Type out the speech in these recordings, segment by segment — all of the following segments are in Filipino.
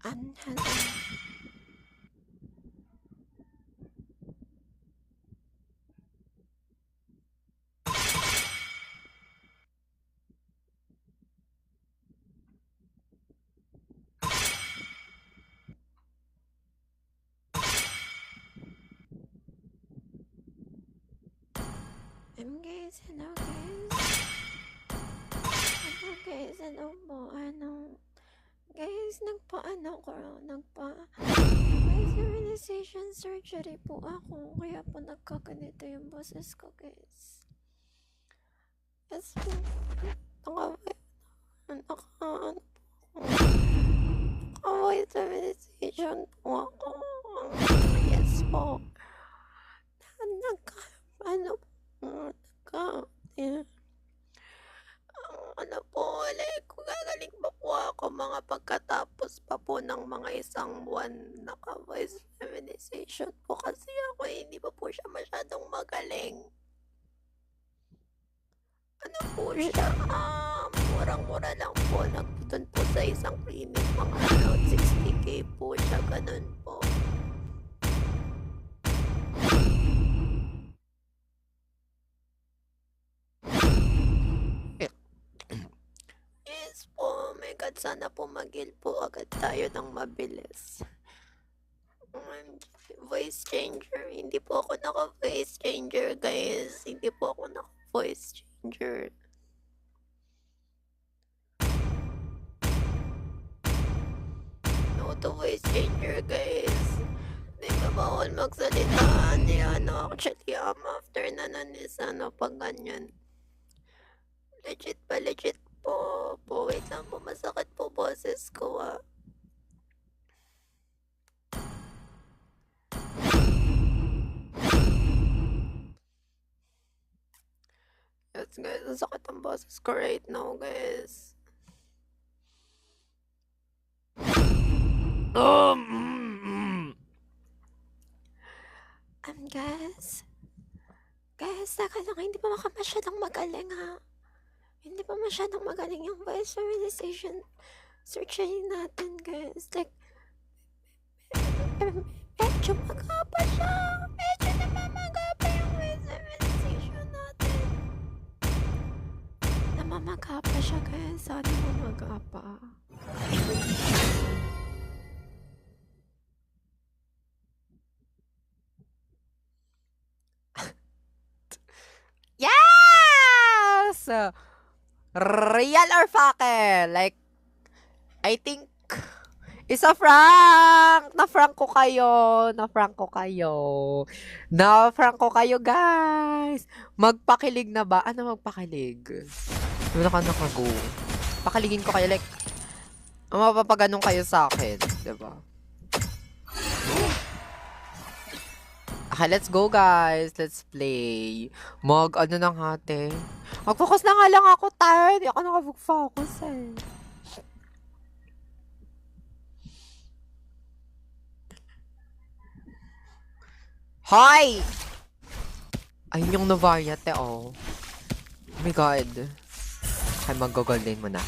Hello. Guys, hello guys. Hello guys, hello po. Guys, may sterilization surgery po ako. Kaya po nagkaganito yung boses ko, guys. Yes po. Naka-voice sterilization po ako. Yes po. Gagaling pa po ako mga pagkatapos pa po ng mga isang buwan naka-voice feminization po kasi ako hindi pa po siya masyadong magaling. Ano po siya? Murang-mura lang po. Nagputun po sa isang clinic. Mga around 60k po siya. Ganun po. Yes po. Oh my God, sana po mag-heal po agad tayo ng mabilis. Voice changer. Hindi po ako naka-voice changer, guys. Hindi po ako naka-voice changer. No to voice changer, guys. Hindi ba bawal magsalita? Hindi actually, after na nun is pag ganyan. Legit po. Wait lang po, masakit po boses ko Yes guys, ang sakit ang boses ko right now, guys. Guys, taka lang, hindi pa masyadong magaling ha. Hindi pa masyadong magaling yung voice feminization surgery natin, guys. Like, medyo magapa siya. Medyo namamagapa yung voice feminization natin. Namamagapa siya, guys. Namamagapa. Yes! Real or fake? Like, I think, isa prank! Na-prank ko kayo, guys! Magpakilig na ba? Ano magpakilig? Wala ka nakago. Pakiligin ko kayo, like, mapapaganong kayo sa akin. Diba? Okay, let's go, guys. Let's play. Ano nang hati? Mag-focus na nga lang ako, tired. Hindi ako nakapag-focus eh. Hoy! Ayun yung Novariat oh. Oh my God. Ay, mag-golden mo na.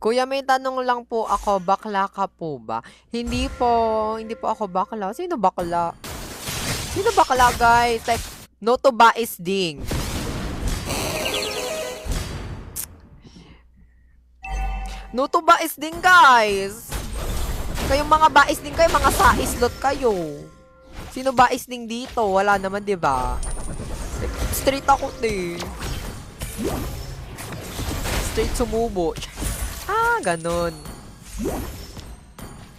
Kuya, may tanong lang po ako, bakla ka po ba? Hindi po ako bakla. Sino bakla? Sino bakla, guys? Like, no to baisding. No to baisding, guys. Kayong mga baisding kayo, mga saislot kayo. Sino baisding dito? Wala naman, di ba? Like, straight ako, Straight sumubo. Ganon.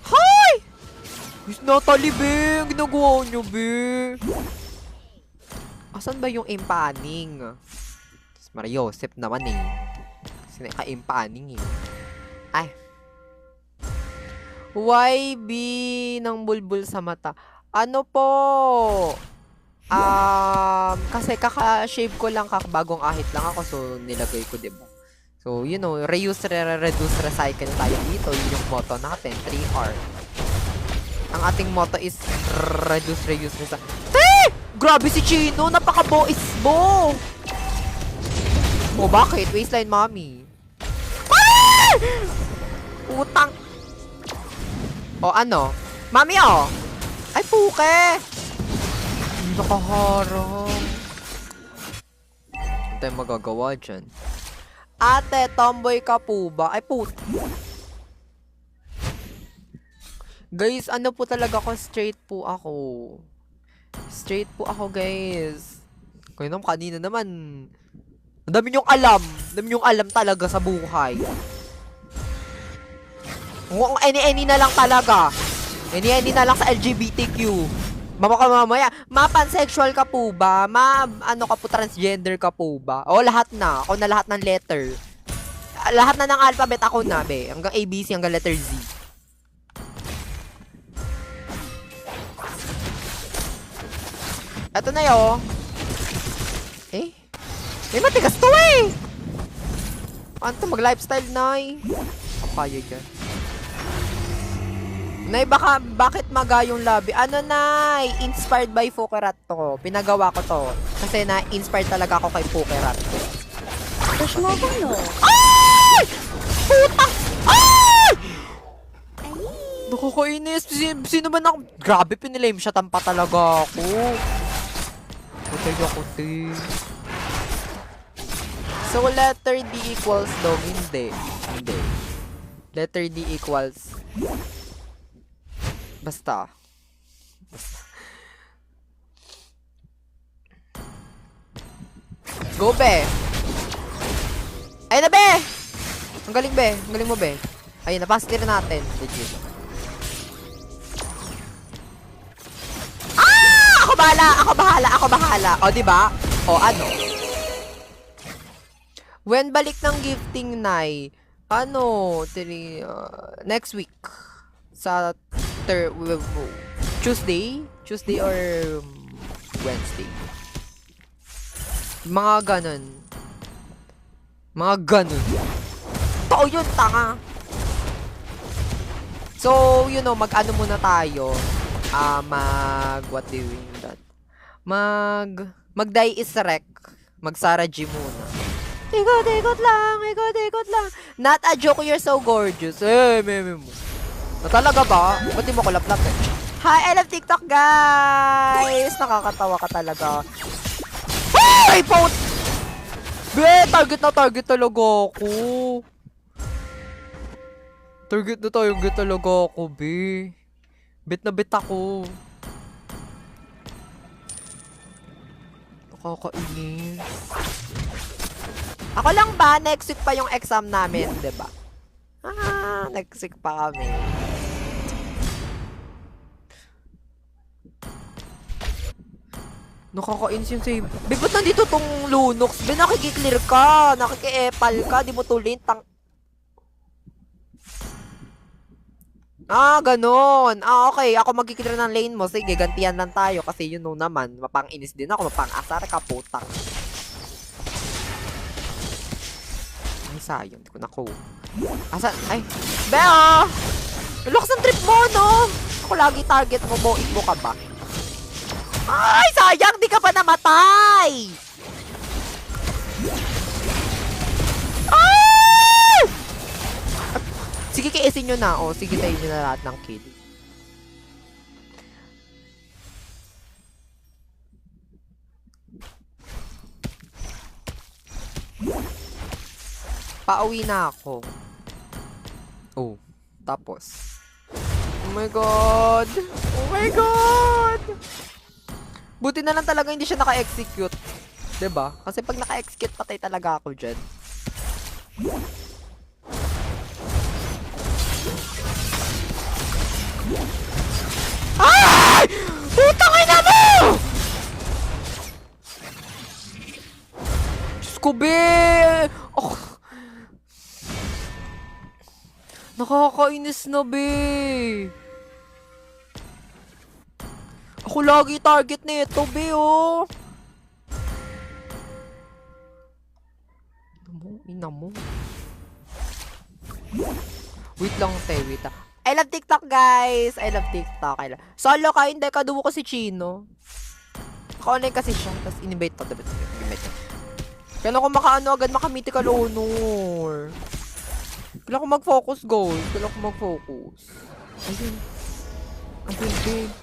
Hoy! Miss Natalie, be! Ginagawa nyo, be! Asan ba yung impaning? Maria Joseph naman eh. Kasi naka-impaning eh. Ay. YB ng bulbul sa mata. Ano po? Kasi kaka-shave ko lang, bagong ahit lang ako. So, nilagay ko, diba? So, you know, reuse, reduce, recycle tayo dito. Yun yung motto natin, 3R. Ang ating motto is reduce, reuse, recycle. Grabe si Chino! Napaka-boys mo! Oh, bakit? Waistline, mommy. Utang! O ano? Mami oh! Ay, puke! Hindi nakaharang. Ano tayong magagawa dyan? Ate, tomboy ka po ba? Ay, guys, ano po talaga ako? Straight po ako. Straight po ako, guys. Kaya naman, kanina naman. Ang dami niyong alam. Ang dami niyong alam talaga sa buhay. Kung any na lang talaga. Any na lang sa LGBTQ. Mamaya, pansexual ka po ba? Ano ka po, transgender ka po ba? O, lahat na. Ako na lahat ng letter. Lahat na ng alphabet ako na, be. Hanggang ABC, hanggang letter Z. Eto na yun. Eh? May matigas to eh! Ano to? Mag-lifestyle, Nay? Kapayag yan. Nay, bakit maga yung labi? Ano, Nay? Inspired by Fukerat to. Pinagawa ko to. Kasi na-inspired talaga ako kay Fukerat. Push mo ko, no? Ay! Puta! Ay! Nakakainis. Sino ba na? Grabe, pinilame siya. Tampa talaga ako. Putay ako, te. So, letter D equals daw. Hindi. Letter D equals... Basta. Go, be! Ayun na, be! Ang galing, be. Ang galing mo, be. Ayun, napasitira natin. Legit. Ah! Ako bahala. O, diba? O, ano? When balik ng gifting, Nay? Ano? Next week. Sa Tuesday? Tuesday or Wednesday? Mga ganun. Totoo yun, tanga. So, you know, mag-ano muna tayo. What do you mean that? Mag-die is rec. Mag-Sara G muna. Ikot lang. Not a joke, you're so gorgeous. Meme mo. Na talaga ba? Ba't di mo kulap-lap eh? Hi, I love TikTok, guys! Nakakatawa ka talaga. Ay, pot! Be, target talaga ako. Target talaga ako, be. Bet na bet ako. Nakakainis. Ako lang ba? Next week pa yung exam namin, diba? Next week pa kami. Nakakainis yung save. Be, ba't nandito tong Lunox? Be, nakikiclear ka. Nakiki-epal ka. Di mo tulin. Ganon. Okay. Ako magkiklear ng lane mo. Sige, gantihan lang tayo. Kasi you know naman, mapang-inis din ako. Mapang-asar ka, putang. Ay, sayang. Hindi ko nakuha. Asan? Ay. Bea! Lakas ng trip mo, no? Ako lagi target mo. Boit mo ka ba? Ay, sayang! Di ka pa namatay! Ay! Sige, kaisin nyo na. O, sige, tayo nyo na lahat ng kill. Pauwi na ako. Oh, tapos. Oh my God! Oh my God! Buti na lang talaga hindi siya naka-execute. 'Di ba? Kasi pag naka-execute, patay talaga ako dyan. Ay! Putang ina mo! Diyos ko, be! Oh. Nakakainis na, be! Ako lagi target na ito, be, oh! Ina mo. Wait lang, wait lang. I love TikTok, guys! I love TikTok. Solo ka, hindi ka, dumo ko si Chino. Naka-online kasi siya, tapos in-invite pa. Kaya ako makaano agad, makamitical honor. Kailangan ko mag-focus, goals. Kailangan ko mag-focus. Ayun. Ayun, babe.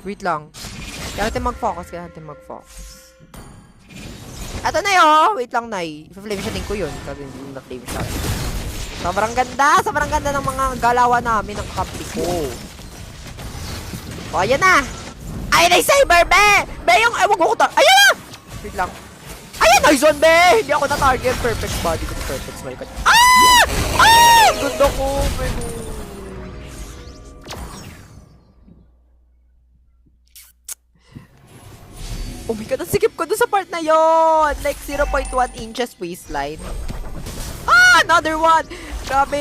Wait lang. Kailangan natin mag-focus. Ito na yun! Wait lang, Nay. I-flame shotin ko yun. Kasi hindi na flame shot. Sobrang ganda! Sobrang ganda ng mga galawan namin ng kakampi ko. O, ayan na! Ayun na yung Saber, be! Be, yung... Ay, wag ko Ayan na! Wait lang. Ayan, nice one, be! Hindi ako na-target. Perfect body ko. Perfect smile ko. Ah! Ah! Ganda ko, be. Oh my god, nasikip ko doon sa part na yon. Like 0.1 inches waistline. Ah, another one. Grabe.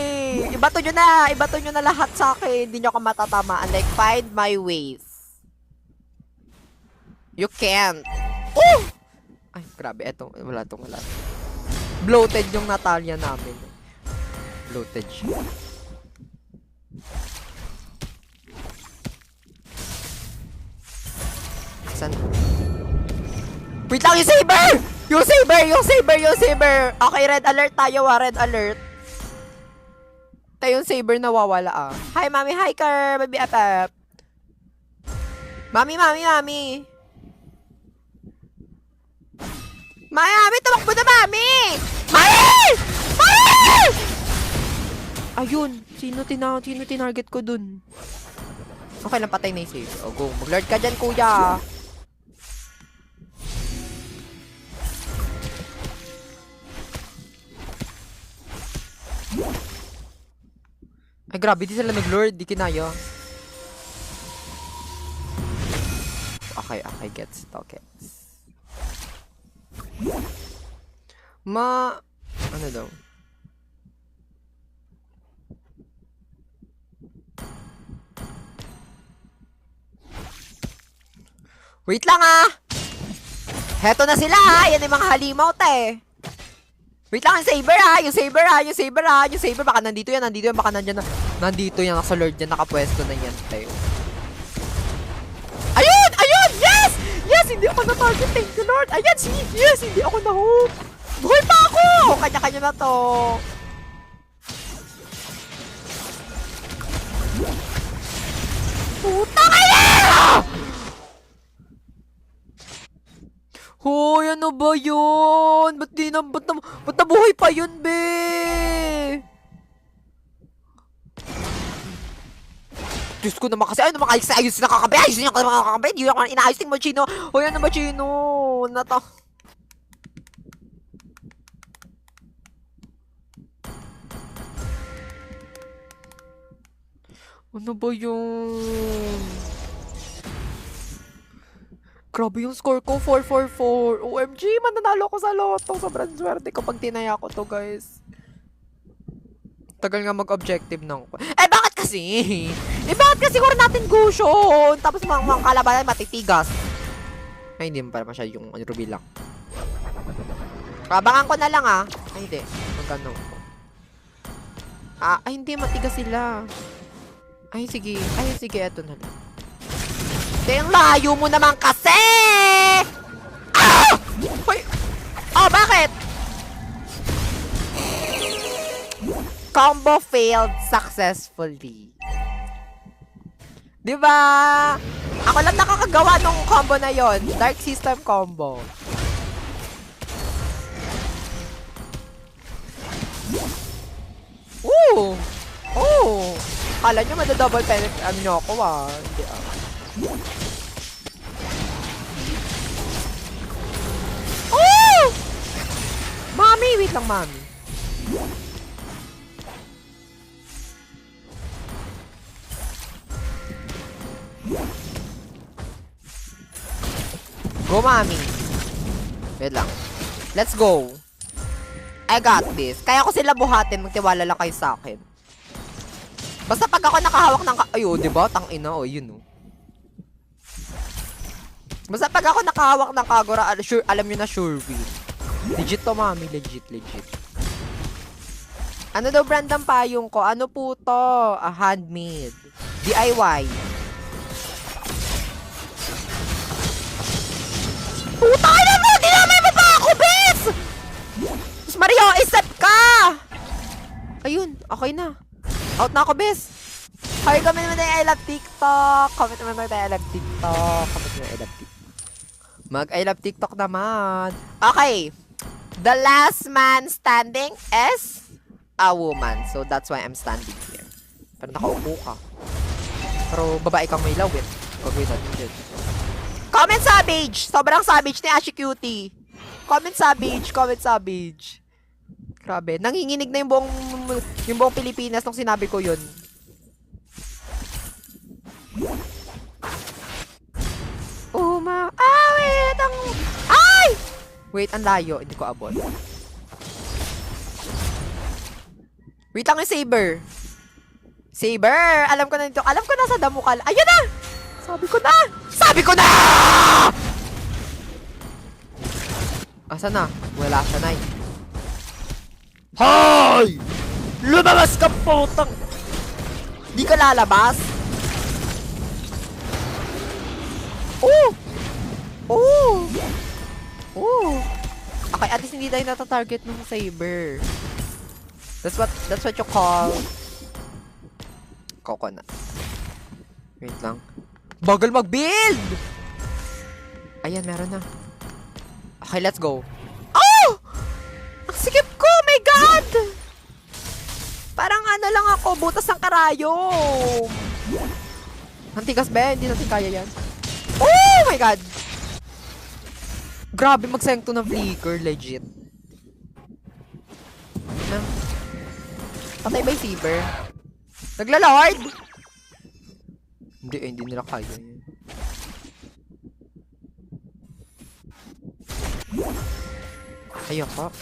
Ibato nyo na. Ibato nyo na lahat sa akin. Hindi nyo ako matatamaan. Like, find my waist. You can't. Oh! Ay, grabe. Eto, wala tong wala. Bloated yung Natalia namin. Bloated siya. Saan? Wait lang, yung Saber! Yung Saber! Yung Saber! Yung Saber! Okay, red alert tayo red alert. Tayo yung Saber nawawala Hi, mami! Hi, Ker! Baby up. Mami! Mami! Mami! Mami! Tumakbo na, mami! Mami! Mami! Ayun! Sino tinarget ko dun? Okay lang, patay na yung Saber. O, go. Mag-lord ka dyan, kuya. Ay, grabe, di sila nag-lord. Di kinaya. Okay, gets. Ano daw? Wait lang Heto na sila Yan yung mga halimaw Wait lang, yung Saber baka nandito yan, baka nandito yan, nasa Lord yan, nakapwesto na yan, Ayun, yes, hindi ako na-target, thank you, Lord, ayan, yes, hindi ako na-hope, buhay pa ako, kanya-kanya na to, puta kaya! Hoy, ano ba yun? Ba't nabuhay pa yun, be? Diyos ko naman kasi, ayos na kakabe, ayos na kakabe, hindi ako inaayos ng machino. Hoy, ano machino? Ano ba yun? Grabe yung score ko, 444. OMG, mananalo ko sa loto. Sobrang swerte ko pag tinaya ko to, guys. Tagal nga mag-objective ng... bakit kasi? Bakit kasi kung natin gushon? Tapos mga kalabanan matitigas. Ay, hindi mo para masyado yung ruby lang. Abangan ko na lang, Ay, hindi. Magano ko. Ay, hindi. Matigas sila. Ay, sige. Eto na lang. Yung layo mo naman kasi! Hoy! Bakit? Combo failed successfully. Diba? Ako lang nakakagawa ng combo na yon, Dark System combo. Kala nyo madadouble penetrate nyo ako Hindi Mami! Wait lang, mami. Go, mami. Wait lang. Let's go. I got this. Kaya ko sila buhatin. Magtiwala lang kayo sa akin. Basta pag ako nakahawak ng... diba? Tangina, yun, Basta pag ako nakahawak ng Kagura, sure, alam nyo na sure win. Legit to, mami. Legit. Ano daw brand ng payong ko? Ano po to? Handmade. DIY. Puta ka na mo! Dinamay mo pa ako, be! Okay na. Out na ako, bes. Hoy, comment naman tayo I love TikTok. Comment naman tayo I love TikTok. Comment naman I love TikTok. I love TikTok naman. Okay. The last man standing is a woman. So, that's why I'm standing here. Pero nakaupo ka. Pero babae kang may lawit. Gagawin natin dyan. Comment savage! Sobrang savage ni Ashy Cutie. Comment savage. Comment savage. Grabe. Nanginginig na yung buong Pilipinas nung sinabi ko yun. Umaawit ang... Ay! Wait, ang layo. Hindi ko abot. Wait lang yung Saber. Saber! Alam ko na nito. Alam ko na sa damo ka. Ayun na! Sabi ko na! Sabi ko na! Asa na? Wala siya na. Hoy! Lumabas ka, putang! Di ka lalabas? Oh! Oh! Oh! Okay, at least hindi tayo natatarget ng Saber. That's what you call coconut. Wait lang. Bagal mag-build! Ayan, meron na. Okay, let's go. Oh! Ang sikip ko! My God! Parang ano lang ako, butas ng karayom. Ang tigas ba? Hindi natin kaya yan. Oh my God! Grabe magsengto ng flicker, legit. Na? Patay ba yung Saber? Nagla-lord? Hindi nila kaya yun. Ayoko.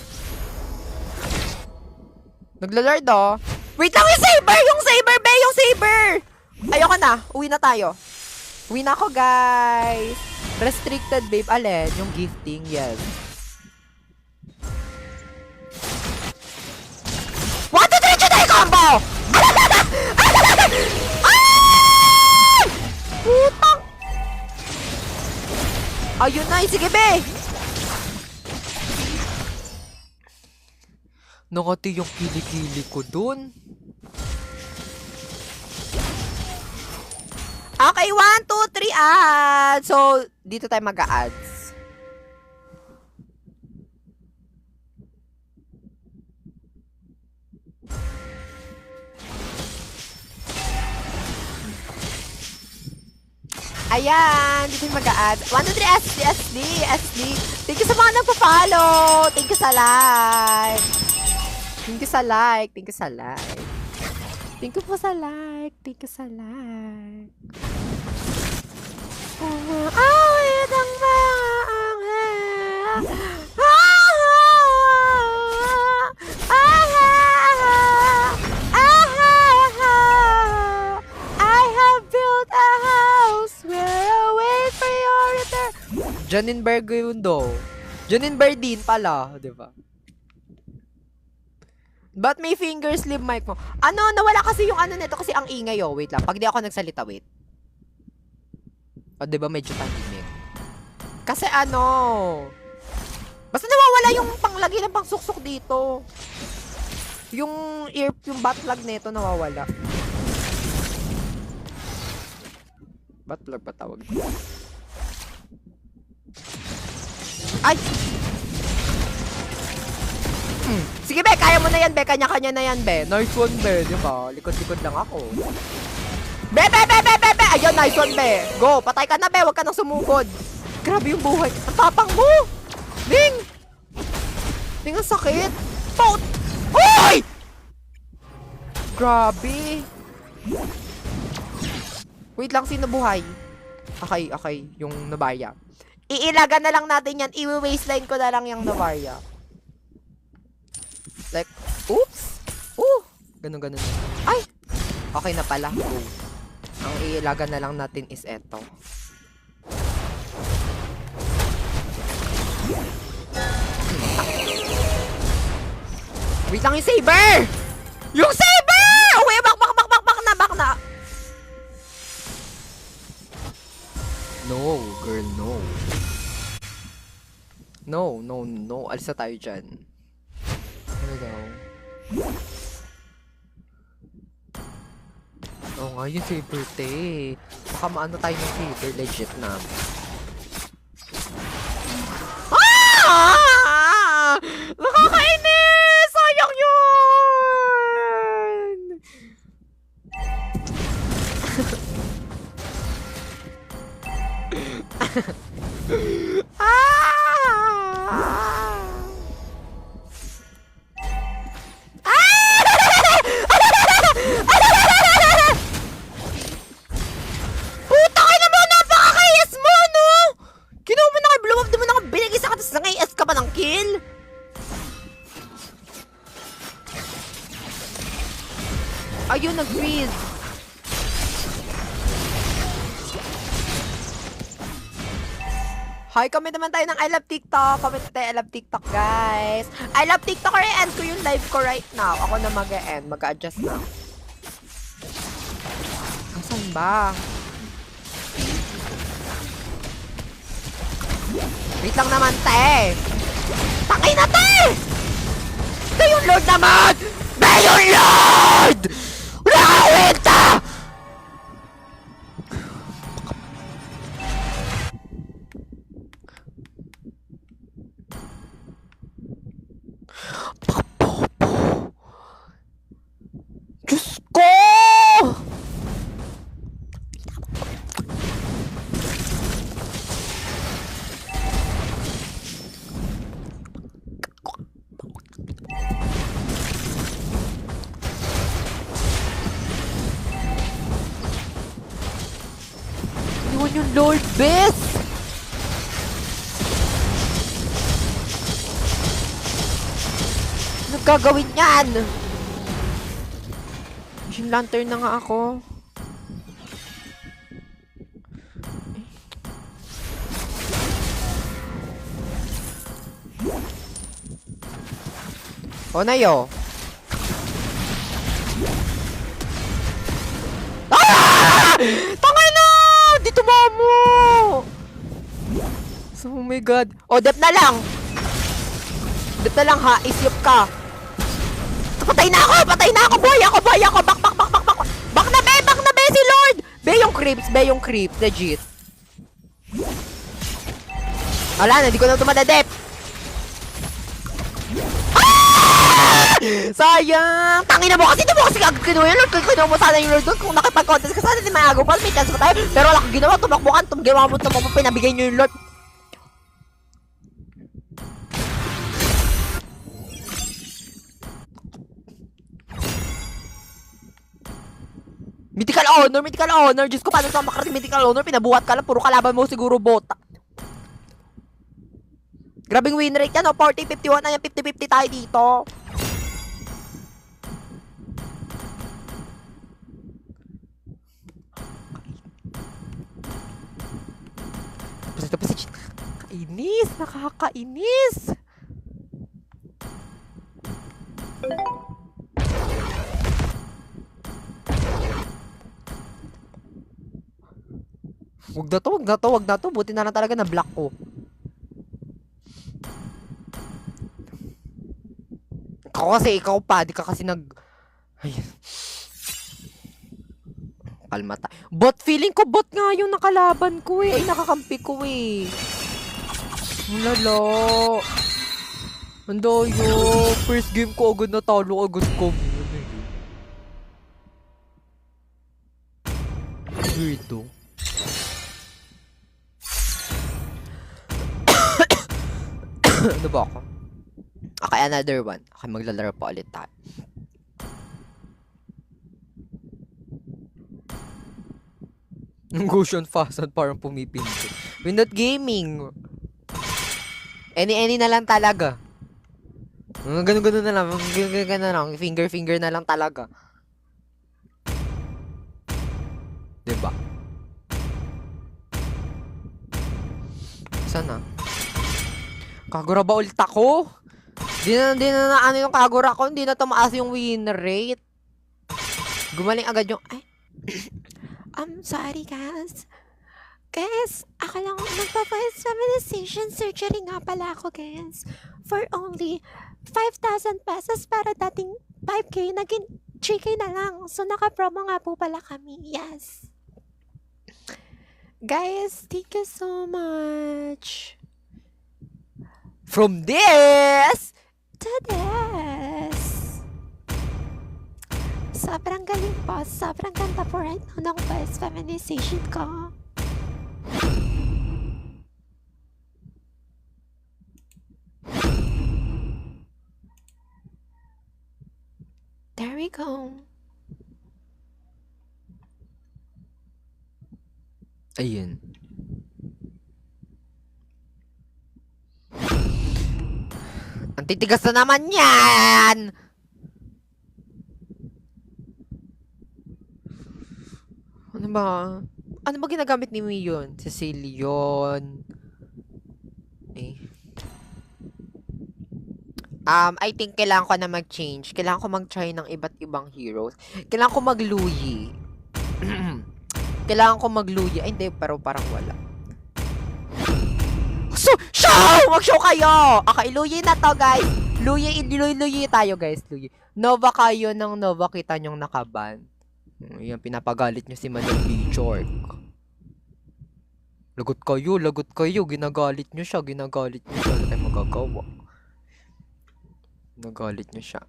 Nagla-lord oh. Wait lang yung Saber! Yung Saber, be! Yung Saber! Ayoko na. Uwi na tayo. Uwi na ako, guys. Restricted, babe. Alin? Yung gifting, yes. 1, 2, 3, Juday combo! Ay! Putang! Ayun na, sige, be! Nakati yung kilikili ko dun. Okay, 1, 2, 3, add. So, dito tayo mag-a-adds. Ayan, dito tayo mag-a-add. 1, 2, 3, SD. Thank you sa mga nagpa-follow. Thank you sa like. Thank you sa like. Thank you sa like. Thank you po sa like. Thank you sa like. Awit ang mga anghel. I have built a house where I wait for your return. Janine Bergundo. Janine Berdin pala, di ba? Ba't may finger slip mic mo? Ano, nawala kasi yung ano nito kasi ang ingay oh. Wait lang, pag di ako nagsalita, wait. O, diba medyo tahimik? Kasi ano, basta nawawala yung panglagay ng pangsuksok dito. Yung butt plug nito nawawala. Butt plug ba tawag? Ay! Sige, be, kaya mo na yan, be. Kanya-kanya na yan, be. Nice one, be. Diba? Likod-likod lang ako. Be! Ayun, nice one, be. Go, patay ka na, be. Huwag ka nang sumugod. Grabe yung buhay. Ang tapang mo! Ding! Ding, ang sakit. Pout! Hoy! Grabe. Wait lang, sino buhay? Okay. Yung Navarya. Iilagan na lang natin yan. I-waistline ko na lang yung Navarya. Like, oops! Ganun. Ay! Okay na pala. Go. Ang iilagan na lang natin is eto. Wait lang yung Saber! Yung Saber! Uy, bak na! No, girl, no. No. Alis na tayo dyan. Ano daw? Oo nga, yung saber te. Baka maano tayo ng saber, legit na. Ah! Nakakainis! Sayang yun! Ah! Puta ka naman! Napaka-KS mo, no? Ginawa mo na kay blow up, di mo na ka binigay sa katas na s ka pa ng kill? Ayun, nag-freeze. Hi, comment naman tayo ng I love TikTok. Comment tayo I love TikTok, guys. I love TikTok or i-end ko yung live ko right now. Ako na mag-e-end. Mag-adjust na. Asan ba? Wait lang naman, te. Takay na, te! Be yung Lord naman! Be yung Lord! Wala ka kwenta! Diyos ko! Iwan yung Lord, Beth! Anong gagawin yan? Yung lantern na nga ako. O na yo. Ah! Tangay na! Dito mo! Oh my god. O, dep na lang! Dep na lang ha, isyop ka. Patay na ako! Patay na ako! Boy ako! Boy ako! Back! Back! Back! Back! Back! Back na be! Back na be si Lord! Be yung creeps! Be yung creeps! Legit. Wala na, di ko na tumadadep. Sayang! Tangina mo kasi, di mo kasi kinuha yung Lord. Kung kinuha mo sana yung Lord doon, kung nakipag-contest ka sana, di maagaw pa, may chance pa tayo. Pero wala kang ginawa, tumakbo ka, ginawa mo, pinabigay nyo yung Lord. Mythical honor, mythical honor. Diyos ko, paano ito makarating mythical honor? Pinabuhat ka lang, puro kalaban mo siguro bota. Grabing win rate yan, no? 40-51 na yan, 50-50 tayo dito. Tapos, nakakainis, nakakainis. Wag na to, wag na to, wag na to. Buti na lang talaga na block ko. Ikaw kasi, ikaw pa. Di ka kasi nag... Ay. Kalma tayo. Bot, feeling ko bot nga yung nakalaban ko eh. Ay, nakakampi ko eh. Lalo. Andayo. First game ko agad natalo agad ko. Weirdo. Ano ba ako? Okay, another one. Okay, maglalaro pa ulit tayo. Goshen Fasan parang pumipinto. We're not gaming. Any na lang talaga. Ganun na lang. Ganun na lang. Finger na lang talaga. Diba? Sana? Kagura ba ulit ako? Di na ano yung kagura ko. Hindi na tumaas yung win rate. Gumaling agad yung... Ay. I'm sorry, guys. Guys, ako lang magpa-voice feminization surgery nga pala ako, guys. For only 5,000 pesos para dating 5K, naging 3K na lang. So, naka-promo nga po pala kami. Yes. Guys, thank you so much. From this to this. Sobrang galing po. Sobrang ganda po right now ng best feminization ko. There we go. Ayun. Ang titigas na naman yan! Ano ba? Ano ba ginagamit ni Mion? Cecilion. Eh. I think kailangan ko na mag-change. Kailangan ko mag-try ng iba't ibang heroes. Kailangan ko mag-Luyi. Kailangan ko mag-Luyi. Ay, hindi. Pero parang wala. So, show! Mag-show kayo! Okay, Luyi na to, guys. Luyi tayo, guys. Luyi. Nova kayo ng Nova. Kita nyong nakaban. Yan, pinapagalit nyo si Madam Bichork. Lagot kayo. Ginagalit nyo siya. Wala tayong magagawa. Nagalit nyo siya.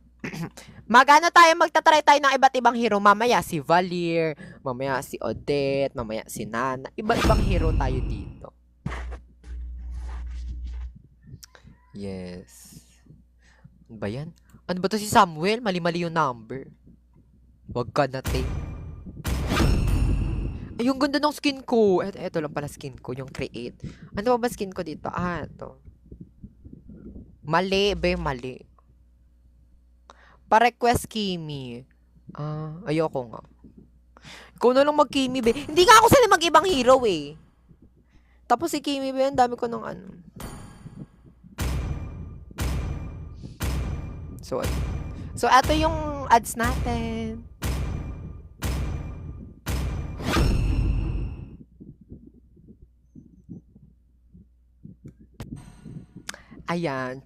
Magtatry tayo ng iba't ibang hero. Mamaya si Valir, mamaya si Odette, mamaya si Nana. Iba-ibang hero tayo dito. Yes. Ano ba yan? Ano ba to si Samuel? Mali-mali yung number. Wag ka na, te. Ay, yung ganda ng skin ko. Eto lang pala skin ko, yung create. Ano ba skin ko dito? Ito. Mali. Pa-request Kimi. Ayoko nga. Ikaw na lang mag-Kimi, be. Hindi nga ako sila mag-ibang hero, eh. Tapos si Kimi, be, ang dami ko ng ano. So, ito yung ads natin. Ayan.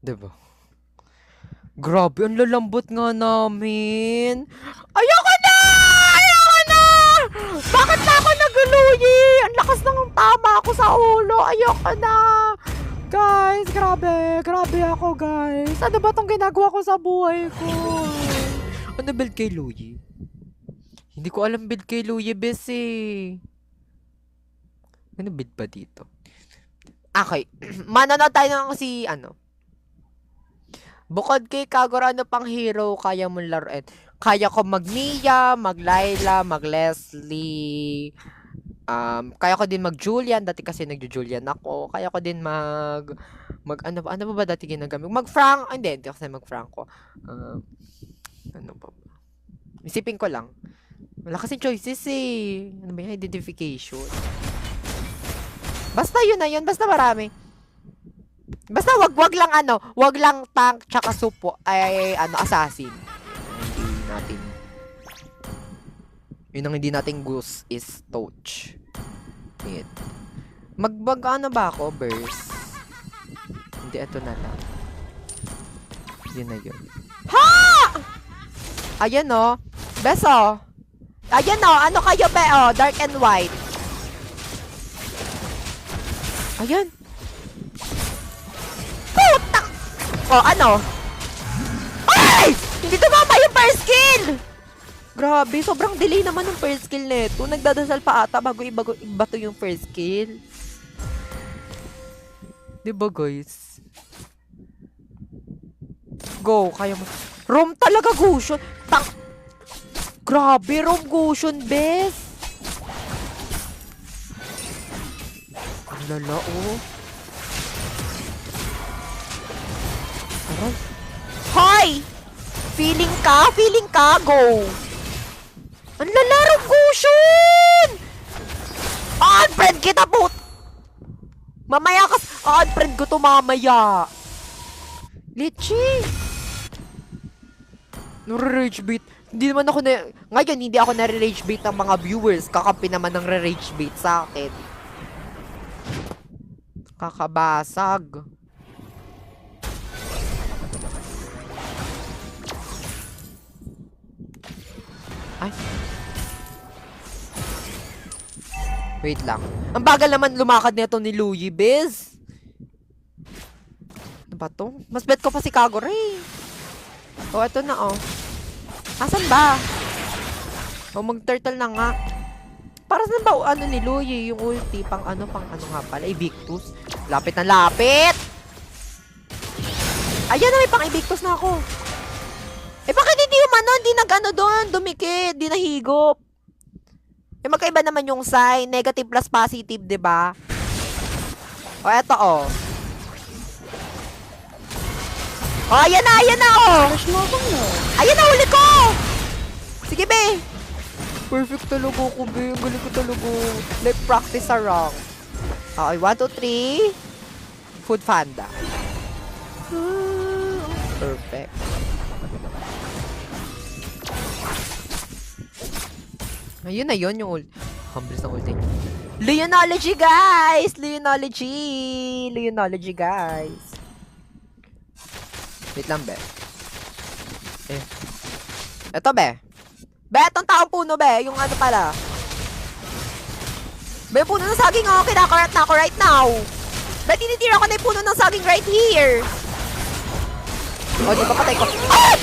Diba? Grabe, ang lalambot nga namin. Ayoko na! Bakit na ako naguluyi? Ang lakas ng tama ako sa ulo. Ayoko na! Guys, grabe ako, guys. Ano ba tong ginagawa ko sa buhay ko? Ano build kay Luyi? Hindi ko alam build kay Luyi, bes eh. Ano build ba dito? Okay. Manonood tayo ng si, bukod kay Kagura, ano pang hero kaya mong laruin? Kaya ko mag-Mia, mag-Layla, mag-Leslie. Kaya ko din mag-Julian. Dati kasi nag-Julian ako. Kaya ko din ano ba dati ginagamit? Mag-Frank. Hindi kasi mag-Franco. Ano ba? Isipin ko lang. Wala kasing choices eh. Ano ba yung identification? Basta yun na yun. Basta marami. Basta wag lang tank tsaka supo ay assassin. Hindi natin. Yun ang hindi natin goose is touch. Wait. Ano ba ako? Burst. Hindi, ito na lang. Yun na yun. Ha! Ayan o. Beso. Ayan o. Ano kayo be o? Dark and white. Ayan. Putak! O, ano? Ay! Hindi tumama yung first kill! Grabe, sobrang delay naman ng first kill neto. Nagdadasal pa ata bago ibato yung first kill. Diba, guys? Go, kaya mo. Rom talaga, Gushon. Grabe, Rom Gushon, best. Ang lala, oh. Aray. Hi! Feeling ka, go! Ang lala, Rom Gushon! Unfriend kita, put! Mamaya ka, unfriend ko to mamaya. Lechi! Nare-rage bait. Hindi naman ako ngayon, hindi ako nare-rage bait ng mga viewers. Kakampi naman ng re-rage bait sa akin. Kakabasag. Wait lang. Ang bagal naman lumakad nito ni Luyi, Biz. Ano ba to? Mas bet ko pa si Kagura. Oh, eto na, oh. Asan ba? Oh, mag-turtle na nga. Para saan ba, ano ni Luyi? Yung ulti, pang ano nga pala? Invictus. Lapit na lapit! Ayan na, may pang Invictus na ako. Eh, bakit hindi yung hindi nag-ano doon? Dumikit, di nahigop. Eh, magkaiba naman yung sign. Negative plus positive, di ba? O, eto, oh. Oh, ayan na, oh. Crush mo ako, no? Ayan na, huli ko. Sige, be. Perfect talaga ko, be. Ang galing ko talaga. Like, practice sarang. Okay, 1, 2, 3. Food Panda. Perfect. Ayun na yun, yung ult. Humbles ng ulti. Leonology, guys! Leonology, guys. Wait lang, be. Eh. Eto, be. Be, itong taong puno, be. Yung ano pala. Be, puno ng saging, oh. Kinakarat na ako right now. Be, tinitira ko na yung puno ng saging right here. O, di ba patay ko? Ah!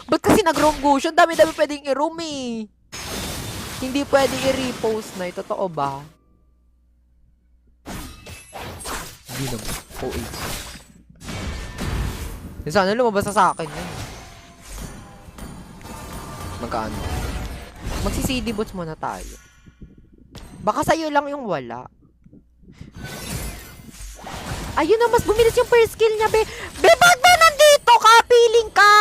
Ba't kasi nag-roam Gusyon? Dami-dami pwedeng i-roam, eh. Hindi pwedeng i-repost na. Totoo ba? Hindi naman. OA. Sana lumabas sa akin yun. Magkaano? Magsi-CD boots muna tayo. Baka sa'yo lang yung wala. Ayun na, mas bumilis yung first skill niya, be. Be, ba't ba nandito ka? Piling ka!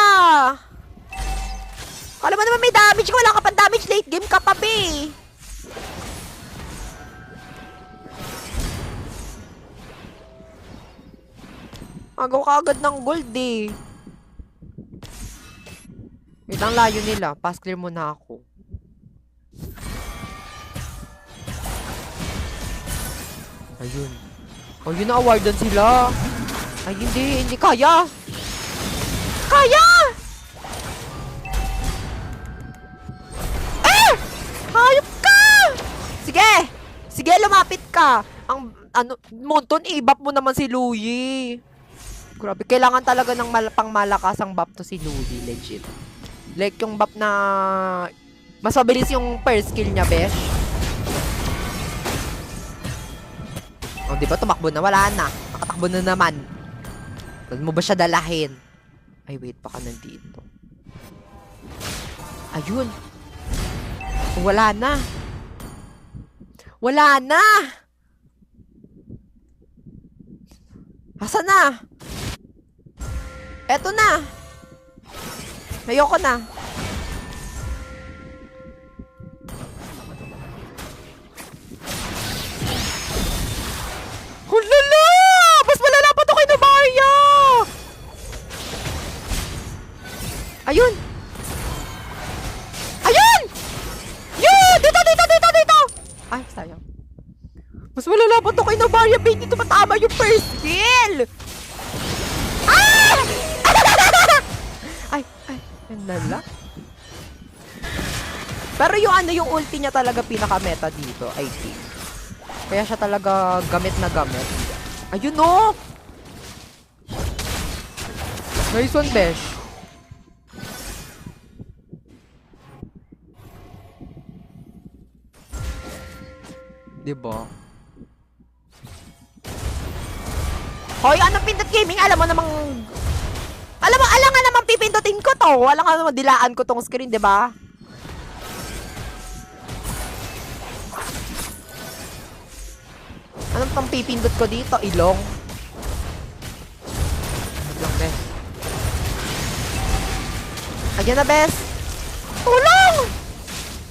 Kala mo naman may damage ka. Wala ka pang damage. Late game ka pa, be. Agaw ka agad ng gold, eh. Wait, ang layo nila. Pass clear muna ako. Ayun. Oh, yun na, awardan sila. Ay, hindi kaya. Kaya! Eh! Hayop ka! Sige, lumapit ka. Ang, Monton, i-buff mo naman si Luyi. Grabe, kailangan talaga ng pangmalakasang buff to si Luyi, legit. Like, yung buff na mas mabilis yung first skill niya, besh. O, di ba tumakbo na? Wala na. Nakatakbo na naman. Saan mo ba siya dalahin? Ay, wait, baka nandito. Ayun. Wala na. Wala na! Asa na? Eto na. Ayoko na. Hulala! Mas malala pa to kay Novaria! Ayun! Ayun! Yeah! Dito! Ay, sayang. Mas malala pa to kay Novaria, babe. Dito matama yung first kill! Ah! Ay, ang lala. Pero yung ulti niya talaga pinaka-meta dito, I think. Kaya siya talaga gamit na gamit. Ayun, no! Nice one, besh. Diba? Hoy, anong pindot gaming? Alam mo, alam nga namang pipindutin ko to. Alam nga namang dilaan ko tong screen, diba? Anong pang pipindot ko dito? Ilong. Ilong, bes. Ayan na, bes. Tulong!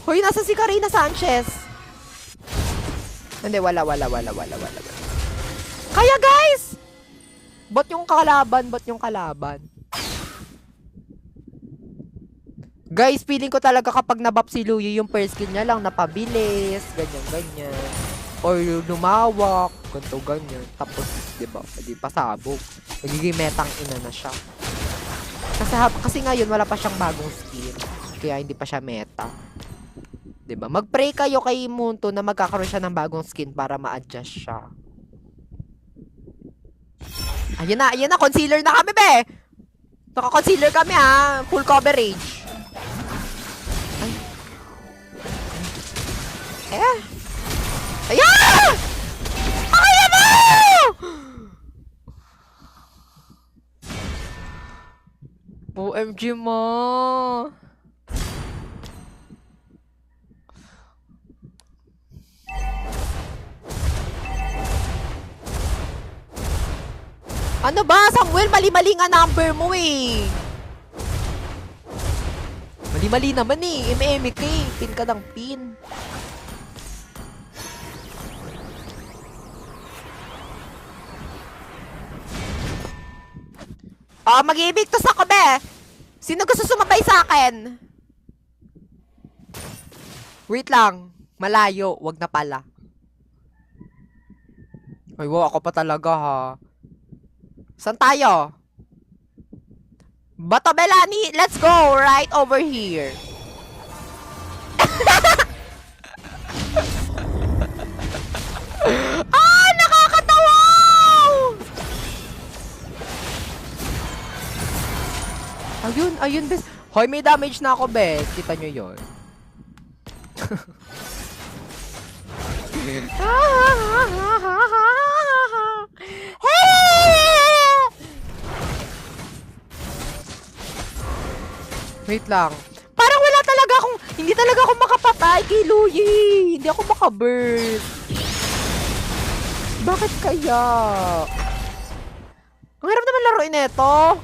Hoy, nasa si Karina Sanchez. Hindi, wala. Kaya, guys! Bot yung kalaban. Guys, feeling ko talaga kapag nabap si Luyi, yung first skill niya lang napabilis, ganyan. Or lumawak, ganyan. Tapos, diba, hindi pasabog. Magiging metang ina na siya. Kasi ngayon, wala pa siyang bagong skill. Kaya hindi pa siya meta. 'Di ba? Mag-pray kayo kay Munto na magkakaroon siya ng bagong skin para ma-adjust siya. Ayun na, concealer na kami, be! Naka-concealer kami, ha? Full coverage. Ay. Eh? Ayan! Kaya mo! OMG mo! Ano ba, Samuel? Mali-mali nga number mo eh. Mali-mali naman eh. MMK. Pin ka ng pin. Mag-ibigtos ako, be. Sino gusto sumabay sa akin? Wait lang. Malayo. Wag na pala. Ay, wow. Ako pa talaga, ha. Saan tayo? Bato Belani, let's go right over here. Nakakatawa! Ayun, bes. Hoy, may damage na ako, bes. Kita nyo yun. Wait lang. Parang wala talaga akong, hindi talaga ako makapatay kay Louie. Hindi ako makaburst. Bakit kaya? Ang hirap naman laruin nito.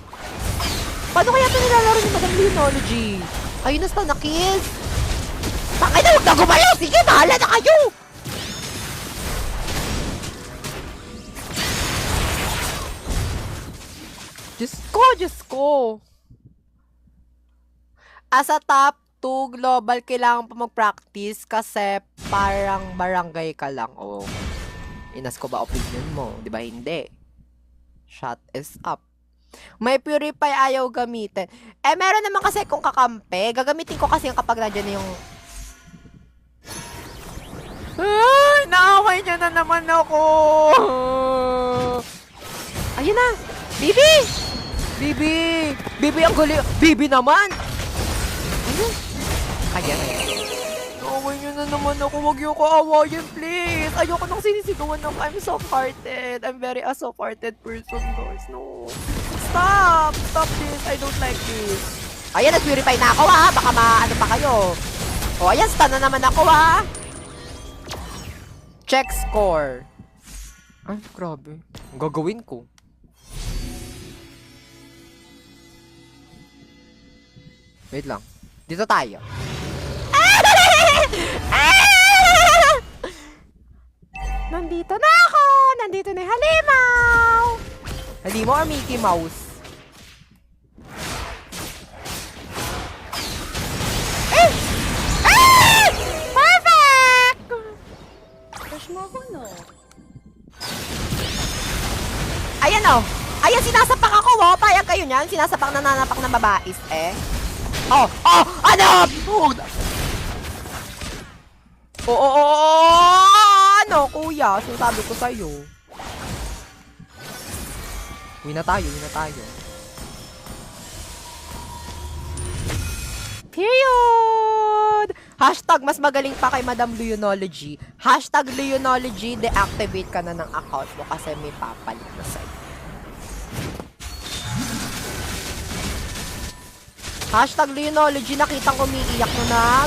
Paano kaya ito nilalaro ni Madam Leonology? Ayun na stun na kiss. Takay na, huwag na gumalaw. Sige, bahala na kayo. Diyos ko. As a top 2 global, kailangan pa mag-practice kasi parang barangay ka lang. O, inas ko ba opinion mo? Di ba hindi? Shut is up. May purify ayaw gamitin. Meron naman kasi kung kakampi. Gagamitin ko kasi yung kapag nandiyan na yung... Ay, naaway niya na naman ako. Ayun na. Bibi! Bibi ang guli. Bibi naman! Ayan. Away nyo na naman ako. Huwag yung ko awayin, please. Ayoko nang sinisigawan ng I'm soft-hearted. I'm very a soft-hearted person, guys. No. Stop this. I don't like this. Ayan, nag-purify na ako, ha. Baka maano pa kayo. O, ayan, stun na naman ako, ha. Check score. Ay, grabe. Ang gagawin ko. Wait lang. Dito tayo. Nandito na ako! Nandito na yung halimaw! Halimaw or Mickey Mouse? Perfect! Push mo ako, no? Ayan o. Ayan, sinasapak ako, oh. Payag kayo niyan. Sinasapak na nanapak ng babais, eh. Oh! Ano? Ano, kuya? Sinasabi ko sa'yo. Win na tayo. Period! Hashtag mas magaling pa kay Madam Leonology. Hashtag Leonology, deactivate ka na ng account mo kasi may papalit na sa'yo. Hashtag Leonology, nakitang umiiyak na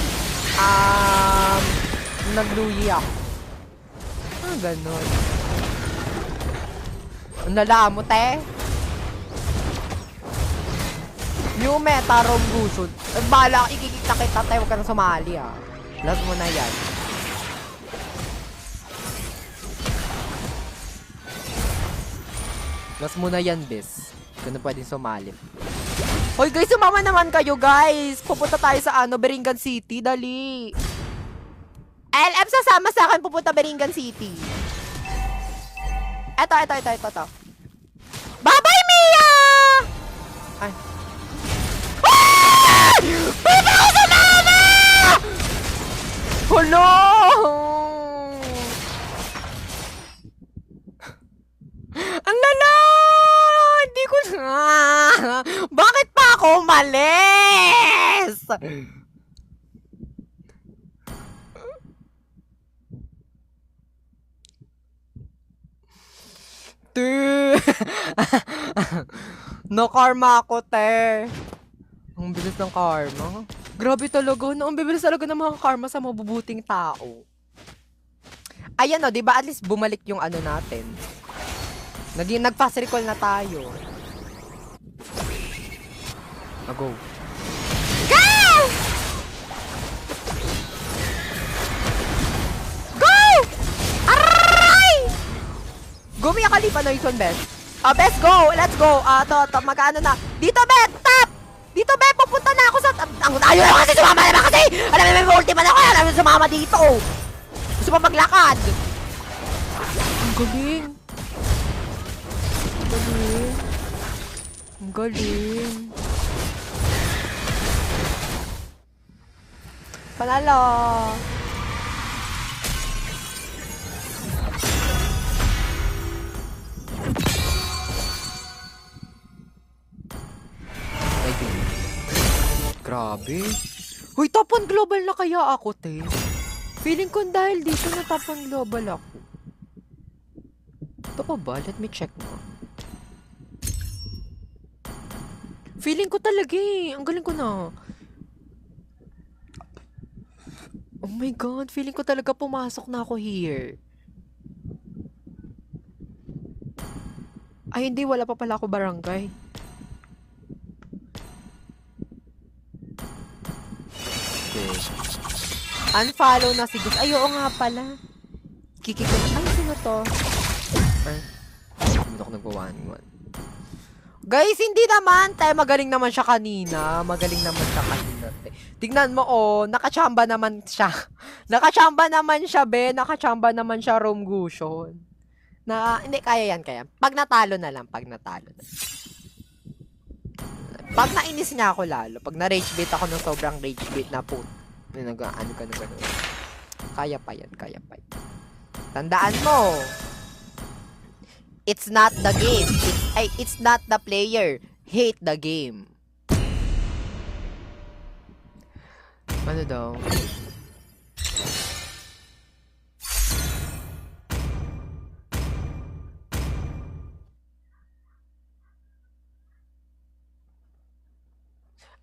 nagluyi ako. Ganon. Ang lalamot, eh. New meta, Rombusod. Bala, ikikita kita tayo, huwag ka na sumali, ha. Last mo na yan. Last mo na yan, bes. Huwag ka na pwedeng sumali. Hoy, guys, sumama naman kayo, guys. Pupunta tayo sa, Beringan City. Dali. LM, sasama sa akin, pupunta Beringan City. Eto. Bye-bye, Mia! Ay. Ah! Ba't ako sumama? Hala! Ang lala! Hindi ko na... Bakit pa ako umalis? Te! No-karma ako, te. Ang bilis ng karma. Grabe talaga. Ang bilis talaga ng mga karma sa mabubuting tao. Ayan o, di ba at least bumalik yung ano natin. Nag-fast recall na tayo. Go! Go! Go! Aray! Go, Mia Khalifa, no, yun, Bes. Bes, go! Let's go! Magkano na? Dito, Bet! Tap! Dito, Bet! Pupunta na ako sa... Ayaw na kasi sumama naman kasi! Alam mo, may ultima na ako! Alam mo, sumama dito! Gusto pa maglakad! Ang galing! Ang galing! Ang galing! Panalo! Grabe. Hoy, top 1 global na kaya ako, te. Feeling ko dahil dito na top 1 global ako. Ito pa ba? Let me check mo. Feeling ko talaga eh. Ang galing ko na. Oh my God. Feeling ko talaga pumasok na ako here. Ay, hindi. Wala pa pala ako barangay. Unfollow na si Gus. Ay, oo nga pala. Kiki ko na. Ay, sino to? Ay, hindi ako nagwa-1-1. Guys, hindi naman. Tayo, magaling naman siya kanina. Magaling naman siya kanina. Tingnan mo, oh. Nakachamba naman siya. Nakachamba naman siya, be. Nakachamba naman siya, Rome Gushon. Hindi, kaya yan, kaya. Pag natalo na lang. Pag natalo na. Pag nainis niya ako lalo. Pag na-rage bait ako ng sobrang rage bait na po. Ano ka na gano'n. Kaya pa yan, kaya pa yan. Tandaan mo. It's not the game. It's not the player. Hate the game. Ano daw?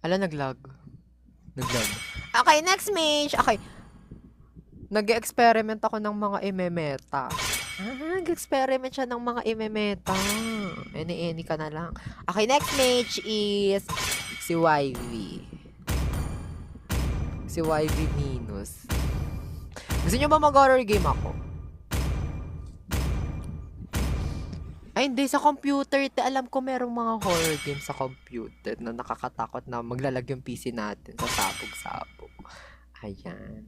Ala, naglag. Okay, next match. Okay. Nag-experiment ako ng mga imemeta. Nag-experiment siya ng mga imemeta. Any ka na lang. Okay, next match is si YV. Si YV minus. Gusto nyo ba mag-horror game ako? Ay, hindi. Sa computer, alam ko merong mga horror game sa computer na nakakatakot na maglalag yung PC natin sa sabog-sabog. Ayan.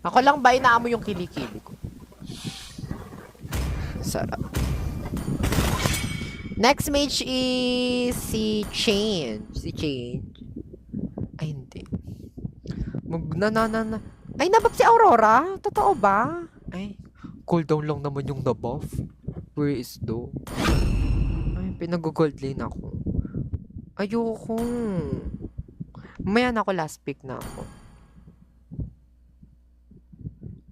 Ako lang ba inaamo yung kilikili ko? Sarap. Next match is si Change. Ay, hindi. Ay, nabuff si Aurora? Totoo ba? Ay, cooldown lang naman yung nabuff. Where is do? Ay, pinag-gold lane ako. Ayoko. Mamaya na ako, last pick na ako.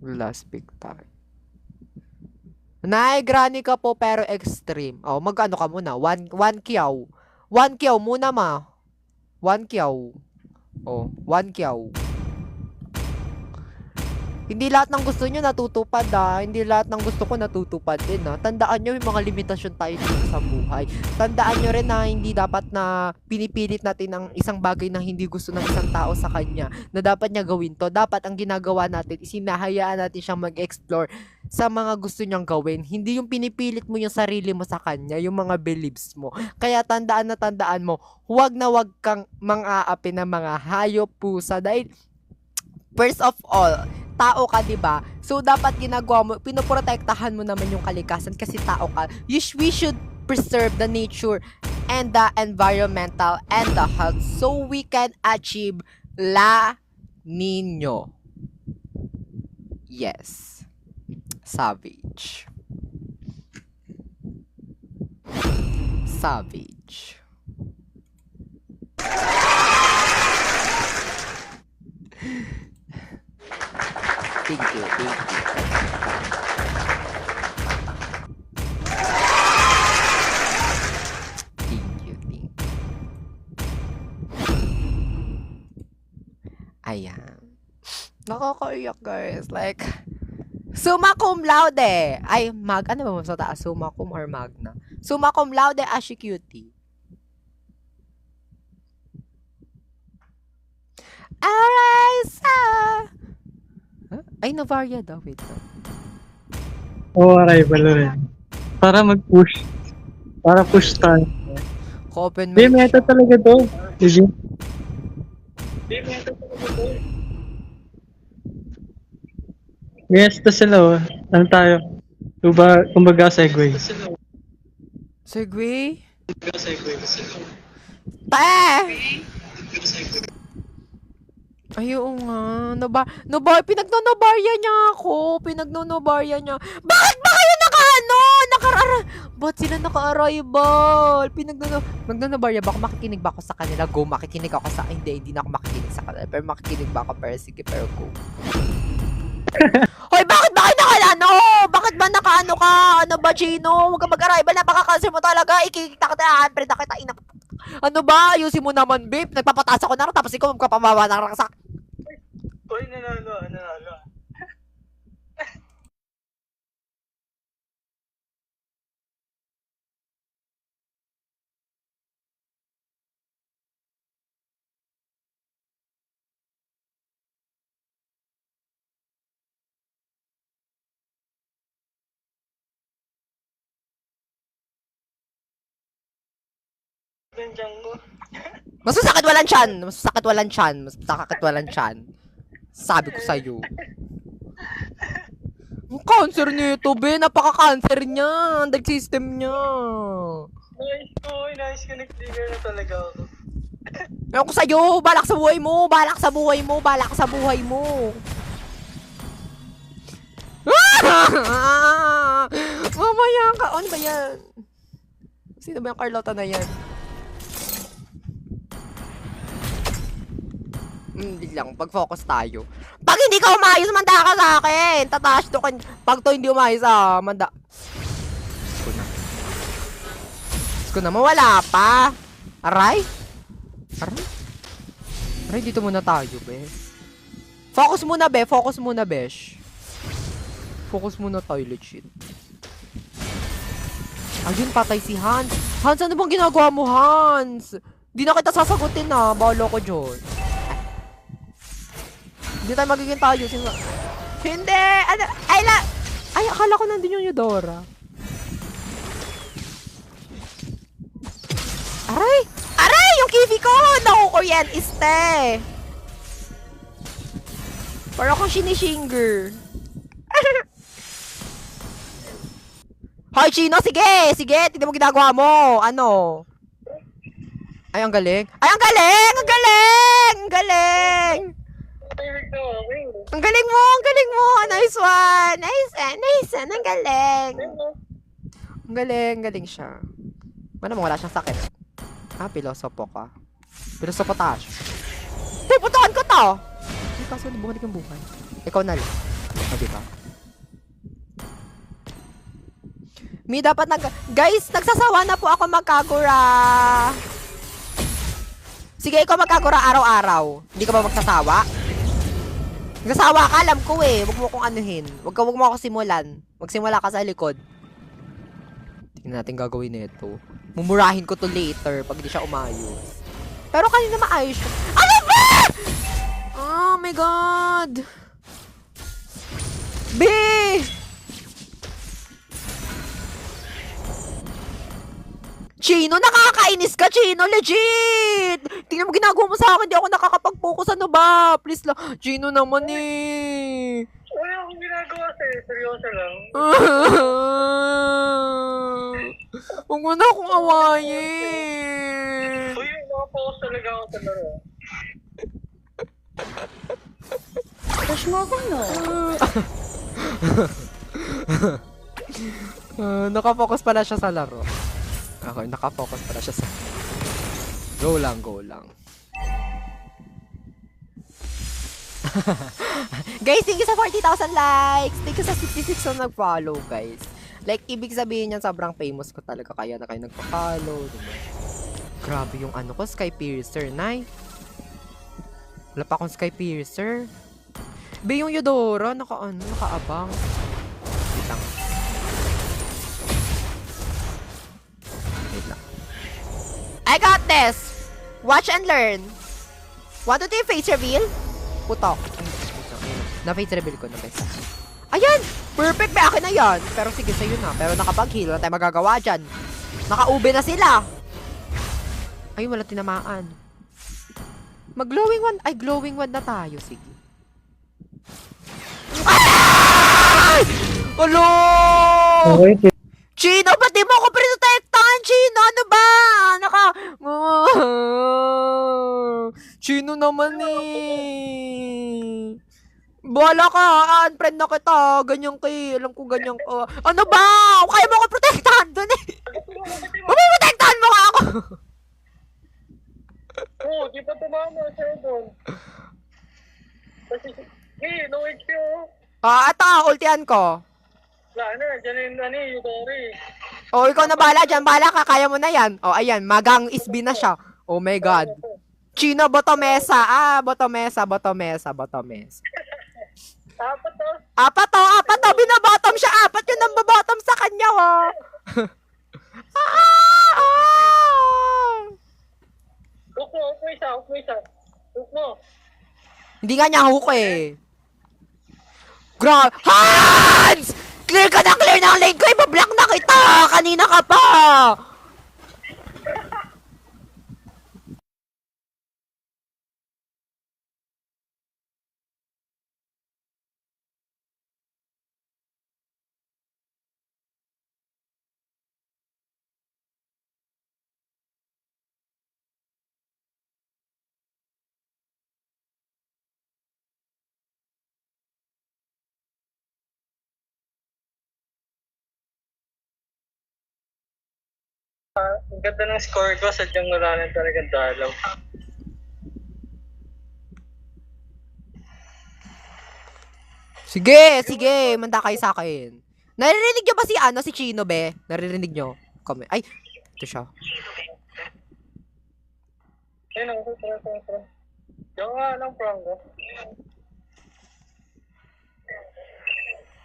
Last pick tayo. Nay, granny ka po pero extreme. Oh, mag-ano ka muna? 1 kiaw. 1 kiaw muna, ma. 1 kiaw. Oh, 1 kiaw. Hindi lahat ng gusto nyo natutupad, ha. Hindi lahat ng gusto ko natutupad din, ha. Tandaan nyo yung mga limitasyon tayo dito sa buhay. Tandaan nyo rin na hindi dapat na pinipilit natin ang isang bagay na hindi gusto ng isang tao sa kanya. Na dapat niya gawin to. Dapat ang ginagawa natin is hinahayaan natin siyang mag-explore sa mga gusto niyang gawin. Hindi yung pinipilit mo yung sarili mo sa kanya, yung mga beliefs mo. Kaya tandaan mo, huwag na huwag kang mang-aapi ng mga hayop, pusa. Dahil, first of all, tao ka, diba? So, dapat ginagawa mo, pinoprotektahan mo naman yung kalikasan kasi tao ka. We should preserve the nature and the environmental and the health so we can achieve La Nino. Yes. Savage. Savage. Thank you, thank you. Thank you, thank you. Ayan. Nakakaiyak, guys. Like, summa cum laude. Ay, ano ba mo sa taas? Summa cum or magna? Summa cum laude, Ashi Cutie. Arisa! Huh? Ay, Navaria daw. Wait lang. Oo, arrival rin. Para mag-push. Para push tayo. Open Hindi, mic meta siya. talaga to. Sige. Yes, to sila oh. Ano tayo? Kumbaga segue. Segway? Te! Ay, oo nga. Pinagnonobarya niya ako. Pinagnonobarya niya. Bakit ba kayo Ba't sila naka-arrival? Magnonobarya ba ako? Makikinig ba ako sa kanila? Go, makikinig ako sa... Hindi na ako makikinig sa kanila. Pero makikinig ba ako? Pero sige, pero go. Hoy, bakit ba kayo Bakit ba nakaano ka? Ano ba, Gino? Huwag ka mag-arrival. Napaka-cancer mo talaga. Ikikita kita. Pre na kita. Ano ba? Ayusin mo naman, babe. Nagpapataas ako na rin. Tapos ikaw magpapamaba ng raksak. Uy, nanalo. Mas masakit walang tiyan. Mas masakit walang tiyan. Mas masakit walang tiyan. Sabi ko sa'yo. Ang cancer nito, be. Napaka-cancer niya. Ang dag system niya. Nice ka. Nag-trigger na talaga ako. Ewan ko sa'yo. Balak sa buhay mo. Balak sa buhay mo. Balak sa buhay mo. Mamaya ka. Ano ba yan? Sino ba yung Carlota na yan? Hindi lang. Pag-focus tayo. Pag hindi ka umayos, manda ka sa akin. Tataas to kan. Pag to hindi umayos, manda. Ko na mawala pa. Aray? Aray, dito muna tayo, bes. Focus muna, be. Focus muna, besh. Focus muna tayo, legit. Ayun, patay si Hans. Hans, ano bang ginagawa mo, Hans? Di na kita sasagutin, ha. Bawalo ko dyan. Hindi tayo magiging tayo. Hindi! Ano? Ay, akala ko nandun yung Eudora. Aray! Aray! Yung kiwi ko! Nakukuryentiste! Parang akong sinishinger. Hoy, Chino! Sige! Sige! Tignan mo ginagawa mo! Ano? Ay, ang galing! Ay, ang galing! Ang galing! Ang galing! Ang galing mo! Ang galing mo! Nice one! Nice one! Nice one! Ang galing! Ang galing! Galing siya. Wala siyang sakit. Pilosopo ka. Pilosopo tayo. Pupuntahan ko to! Ay, kaso bumalik yung buhay. Ikaw na lang. Diba? Dapat Guys, nagsasawa na po ako magkagura. Sige, ikaw magkagura araw-araw. Hindi ka ba magsasawa? Nagsasawa ka, alam ko eh. Huwag mo akong anuhin. Huwag mo ako simulan. Magsimula ka sa likod. Tingnan natin gagawin nito. Mumurahin ko to later pag di siya umayos. Pero kanina maayos siya. Ano ba? Oh my God! B! Chino, nakakainis ka, Chino! Legit! Tingnan mo ginagawa mo sa akin. Di ako nakakapag-focus. Ano ba? Please lang. Gino naman eh. Wala akong ginagawa sa'yo. Seryoso lang. Huwag mo na akong awayin. Uy, nakapokus talaga ako sa laro. Crush mo ako, no? Nakafocus pala siya sa laro. Okay, nakafocus pala siya sa... Go lang, go lang. Guys, thank you sa 40,000 likes! Thank you sa 66 na nag-follow, guys. Like, ibig sabihin yan, sobrang famous ko talaga kaya na kayo nagpa-follow. Diba? Grabe yung ano ko, Sky Piercer, nay. Wala pa akong Sky Piercer. Be, yung Eudora, nakaabang. Wait lang. Wait lang. I got this! Watch and learn. 1, 2, 3, face reveal. Putok. Na-face reveal ko na, guys. Ayan! Perfect! May akin na yan. Pero sige, sa'yo na. Pero nakapag-heal. Wala tayong magagawa dyan. Naka-ube na sila. Ayun, wala tinamaan. Mag-glowing one. Ay, glowing one na tayo. Sige. Ay! Alo! Okay, Chino, ba't di mo ako protectan? Chino, ano ba? Chino naman eh. Bahala ka, unfriend na kita. Ganyan kay, alam ko ganyan ka. Ano ba? Kaya mo ako protektahan dun eh. Mapuprotektahan mo ka ako. Oo, di ba tumama sa'yo doon? Kasi, hey, no HP oh. Ito, ultian ko. Wala na, dyan yung Yudori. Ikaw na bahala dyan. Bahala ka, kaya mo na yan. Ayan, magang isbi na siya. Oh my God. Chino, botomesa. Botomesa. Apat to. Apat to. Binabottom siya. 4 yun ang babottom sa kanya, oh. Hook mo isa. Hook mo. Hindi nga niya hook eh. Hans! Clear ka ng lane ko. Ibablock na kita. Kanina ka pa. Ang ganda ng score ko, sadyang wala na talagang dalaw. Sige. Manda kayo sa akin. Naririnig niyo ba si Chino, be? Naririnig niyo? Ay, ito siya. Ayun ako, tara. Diyan nga lang, Franco.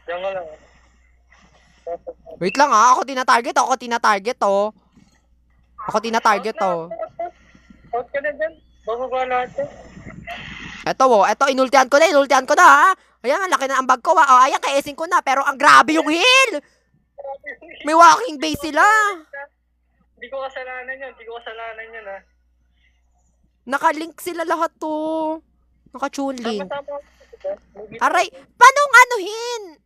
Diyan nga lang. Wait lang ako tina-target, oh. Ako tina-target, oh. Out ka na dyan. Bababa lahat yan. Eto, inultihan ko na, ha. Ayan, ang laki na ang bag ko, ha. Ayan, kaisin ko na, pero ang grabe yung heal. May walking base sila. Hindi ko kasalanan yan, ha. Nakalink sila lahat, to. Naka-tune link. Tama. Aray, paano anuhin?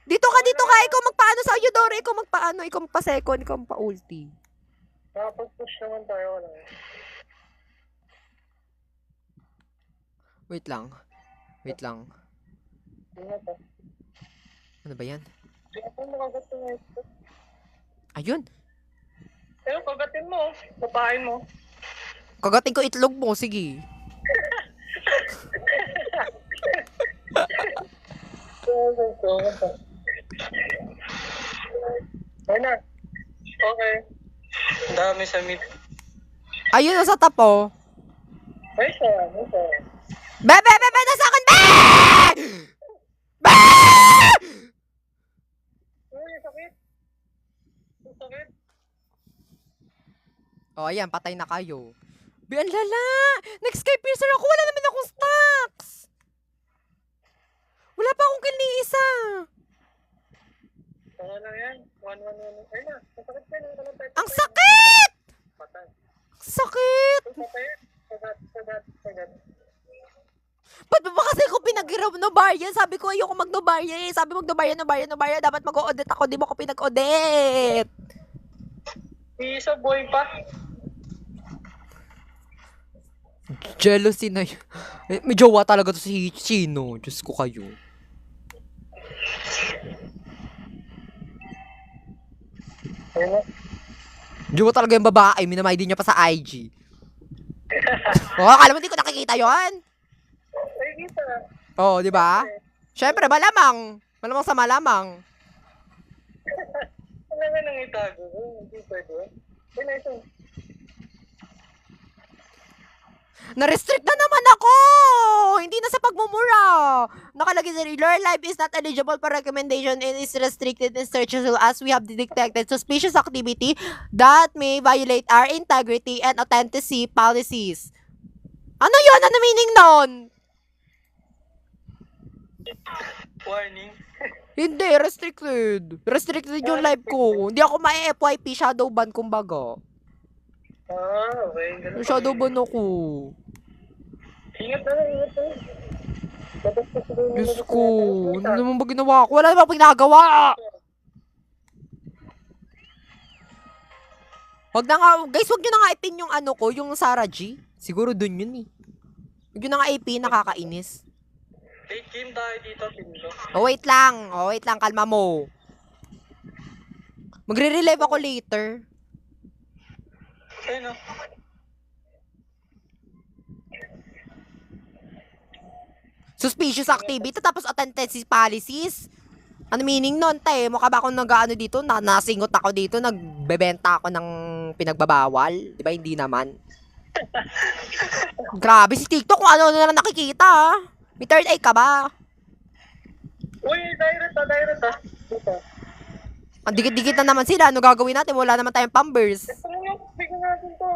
Dito ka. Ikaw magpaano sa Eudora. Ikaw magpa-second. Ikaw magpa-ulti. Nakapag-push naman tayo. Wala. Wait lang. Ano ba yan? Ayun. Pero kagatin mo. Papain mo. Kagatin ko itlog mo. Sige. Ayun na. Okay. Ang dami sa meet. Ayun, nasa tapo. May isa. Be! Nasa akin, be! Be! Uy, sakit. Ayan, patay na kayo. Be, ang lala! Nag-sky piercer ako, wala naman akong stacks! Wala pa akong kill ni isa! Ano lang yan? 1-1-1. Ayun na. Masakit ka na. Ang sakit! Patay. Sakit! Sagat. Ba't ba kasi ko pinag-hirap Novaria? Sabi ko ayoko mag-Novaria eh. Sabi mo Novaria. Dapat mag-audit ako. Di mo ko pinag-audit. Isa boy pa. Jealousy na yun. Eh, may jowa talaga to si Chino. Diyos ko kayo. Ayun na. Jowa talaga yung babae. Minamay din niya pa sa IG. Oh, akala mo hindi ko nakikita yon? Ay, kita. Oh, di ba? Syempre, malamang. Malamang sa malamang. Ano nga nang itago? Hindi pwede. Ayun na ito. Na-restrict na naman ako! Hindi na sa pagmumura. Nakalagay sa your life is not eligible for recommendation and is restricted in searches as we have detected suspicious activity that may violate our integrity and authenticity policies. Ano yun? Ano meaning nun? Warning. Hindi, restricted. Restricted yung live ko. Hindi ako ma-FYP, shadow ban kumbaga. Okay. Ganun. Shadow ban ako. Ingat na. Tapos ko siguro. Diyos ko, ano naman ba ginawa ko? Wala naman pinagawa! Wag na nga, guys, wag nyo na nga ipin yung ano ko, yung Sarah G. Siguro dun yun eh. Wag nyo na nga ipin, nakakainis. Take team tayo dito, Tindo. Oh, wait lang, kalma mo. Magre-relive ako later. Ayun o. Suspicious activity, tapos authenticity policies. Ano meaning nun, te? Mukha ba akong nag-ano dito? Nasingot ako dito, nagbebenta ako ng pinagbabawal. Di ba? Hindi naman. Grabe si TikTok kung ano na lang nakikita, ha? May third eye ka ba? Uy, direct ah. Dito. Ang dikit-dikit na naman sila. Ano gagawin natin? Wala naman tayong pambers. Bigyan natin to.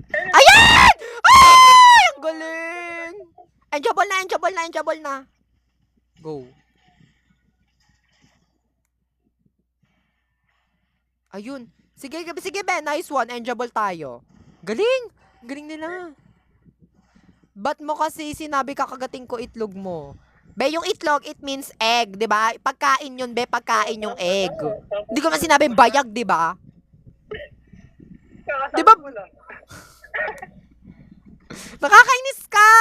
Ayan! Ay! Ang galing! Enjoyable na. Go. Ayun. Sige, Ben. Nice one. Enjoyable tayo. Galing! Galing nila. Ba't mo kasi sinabi kakagating ko itlog mo? Be, yung itlog, it means egg, di ba? Pagkain yun, be. Pagkain yung egg. Hindi ko man sinabing bayag, di ba? Di ba? Nakakainis ka!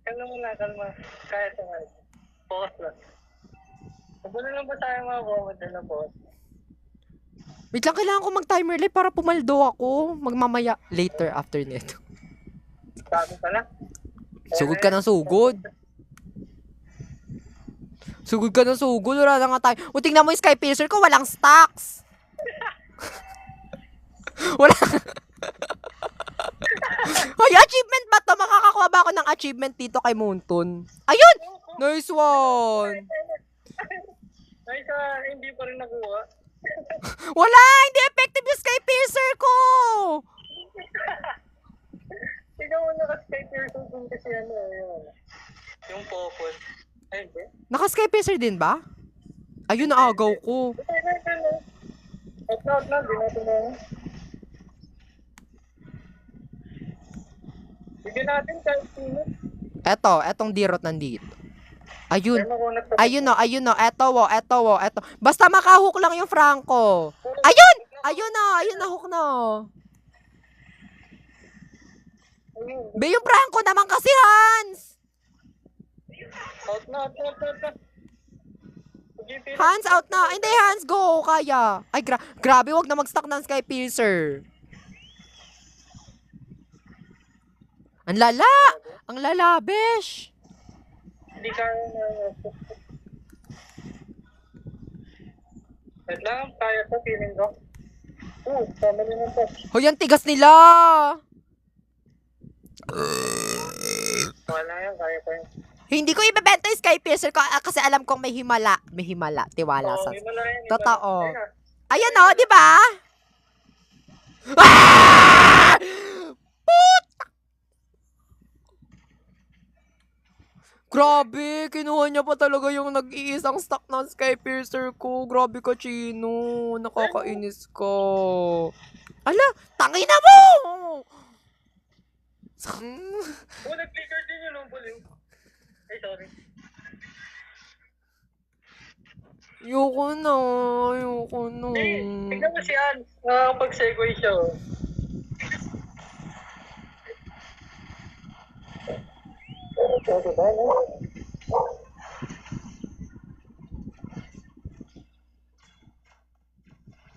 Hindi, kalma. Kaya ito nga. Focus lang. Mabuno lang ba tayo mga comment ng boss? Wait lang, kailangan ko mag-timer live para pumaldo ako. Magmamaya later after nito. Sabi pala. Sugod ka ng sugod. Wala na nga tayo. O, tingnan mo yung Sky Piercer ko, walang stocks. Wala. Ay, achievement ba to? Makakakuha ba ako ng achievement dito kay Moonton? Ayun! Nice one! Ay, hindi pa rin nakuha. Wala! Hindi effective yung Sky Piercer ko! Ikaw mo naka-Skype your susun kasi ano yun. Yung focus. Ay, hindi. Naka-Sky Piercer din ba? Ayun, naagaw ko. Out na, di natin na. Bigyan natin kahit sino. Etong dirot nandito. Ayun, eto. Basta makahook lang yung Franco. Ayun na, hook na. Be, yung Franco naman kasi, Hans. Out na. Hans, out na. Hindi, Hans, go. Kaya. Ay, grabe, wag na mag-stock ng Sky Piercer. Ang lala, besh. Hindi kaya na. Wait lang, kaya to, feeling ko. Family mo to. Hoy, ang tigas nila. Wala yan, kaya pa yun. Hindi ko ibebenta yung Sky Piercer ko kasi alam kong may himala. Tiwala sa... Totoo. Ayan o, di ba? Ah! Puta! Grabe, kinuha niya pa talaga yung nag-iisang stock ng Sky Piercer ko. Grabe ka, Chino. Nakakainis ka. Ala, tangina mo! Oh, nag-flicker din yun, ang baliw. Ay, sorry. Ayoko na. Ayoko na. Tignan mo si Ann. Nakakapag-segue siya, oh.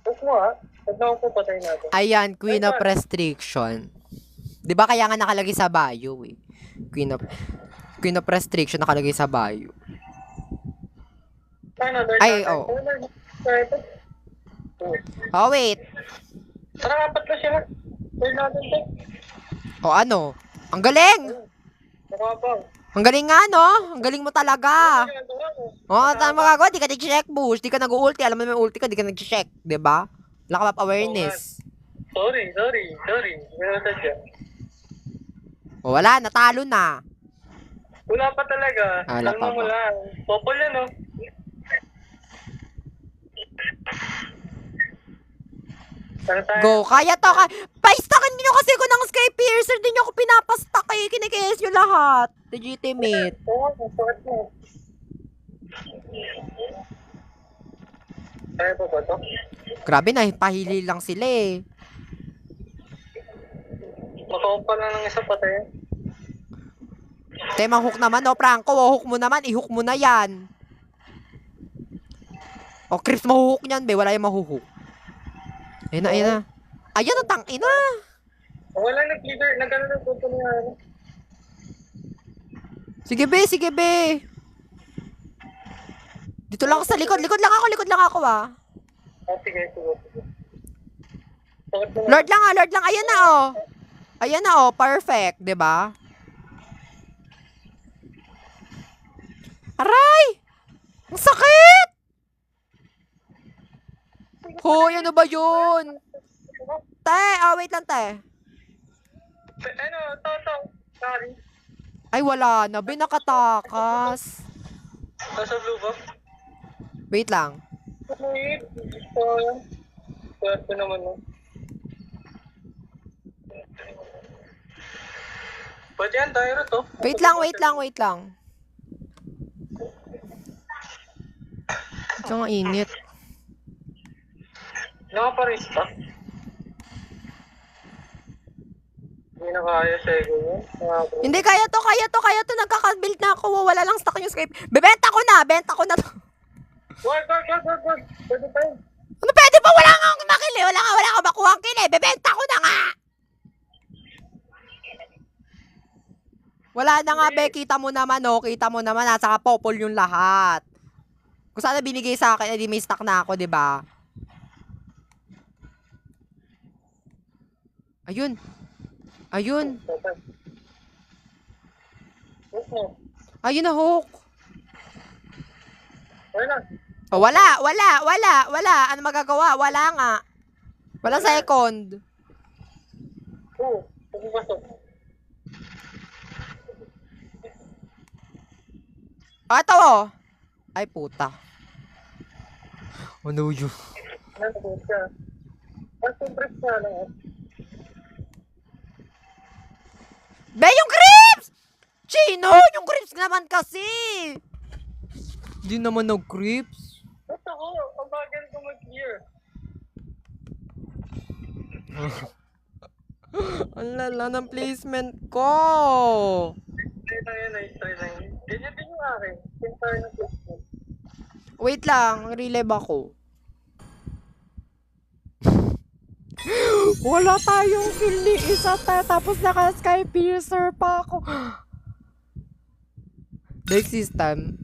Huwag mo, ha? Huwag na akong papatay natin. Ayan, Queen of Restriction. 'Di ba kaya nga nakalagay sa bio eh. Queen of Restriction nakalagay sa bio. Ano, Lord Ay, natin? oh. Ano, Lord natin? Oh, wait. Tara, apat na sila. Lord natin, te. O ano? Ang galing! Nakabang. Ang galing nga, no? Ang galing mo talaga. Oh, tama magagawa. Di ka nag-check boost. Di ka nag-ulti. Alam mo may ulti ka. Di ka nag-check. Diba? Lack of awareness. Sorry. Meron na siya. O, wala. Natalo na. Wala pa talaga. Ah, wala pa Kalma mo ba? lang. Popol yan, oh. Tara tayo. Go. Kaya to. Pa-stackin nyo kasi ko ng Sky Piercer. Di nyo ako pinapastack eh. Kinikis nyo lahat. Legitimate. Oo, masakit mo. Kaya pa ba to? Grabe na. Pahili lang sila eh. Makaumpa lang ng isa patay. Tema hook naman, no, Franco. O, hook mo naman. I-hook mo na yan. O, Crips, mahuhook niyan, be. Wala yung mahuhook. Ayun na, ayun na. Ayan na, tangina. Wala nag-leader. Nag-ano na po ito niya. Sige, be. Sige, be. Dito lang ako sa likod. Likod lang ako, ah. Ah, sige. Bakit mo Lord lang, ah. Lord lang. Ayan na, oh. Ayan na, oh. Perfect, 'di ba? Aray! Ang sakit! Hoy, ano ba yun? Te, wait lang, te. Ano, to. Sorry. Ay, wala na. Be, nakatakas. Nasa blue box. Wait lang. Wait. Ito yan. Pwede naman, no? Pwede yan, tayo to. Wait lang. Ito nga init. Nakaparista. Hindi na kaya sa ego mo. Hindi, kaya to. Nagkaka-build na ako. Wala lang stock yung Skype. Bebenta ko na to. Wag. Pwede tayo. Ano pwede ba? Wala nga akong makili. Wala nga makuha ang kili. Bebenta ko na nga. Wala na nga, be. Kita mo naman, oh. Nasa kapopol yung lahat. Kung sana binigay sa akin, edi may stock na ako, di ba? Ayun. Ayun na, hook. Wala. Oh, wala. Ano magagawa? Wala nga. Wala second. Oo. Pagpapasok. Ito, oh. Ay, puta. Ano yun? Nandun siya. Ang sobres na lang. Be, yung grips! Chino, yung grips naman kasi. Di naman nag-grips. Ba't ako? Ang bagal ko mag-gear. Ang lala ng placement ko. Try lang yan. Ganyan din yung akin. Pintar na placement. Wait lang, relive ako. Wala tayong kill ni isa tapos naka Sky Piercer pa ako. Deck system.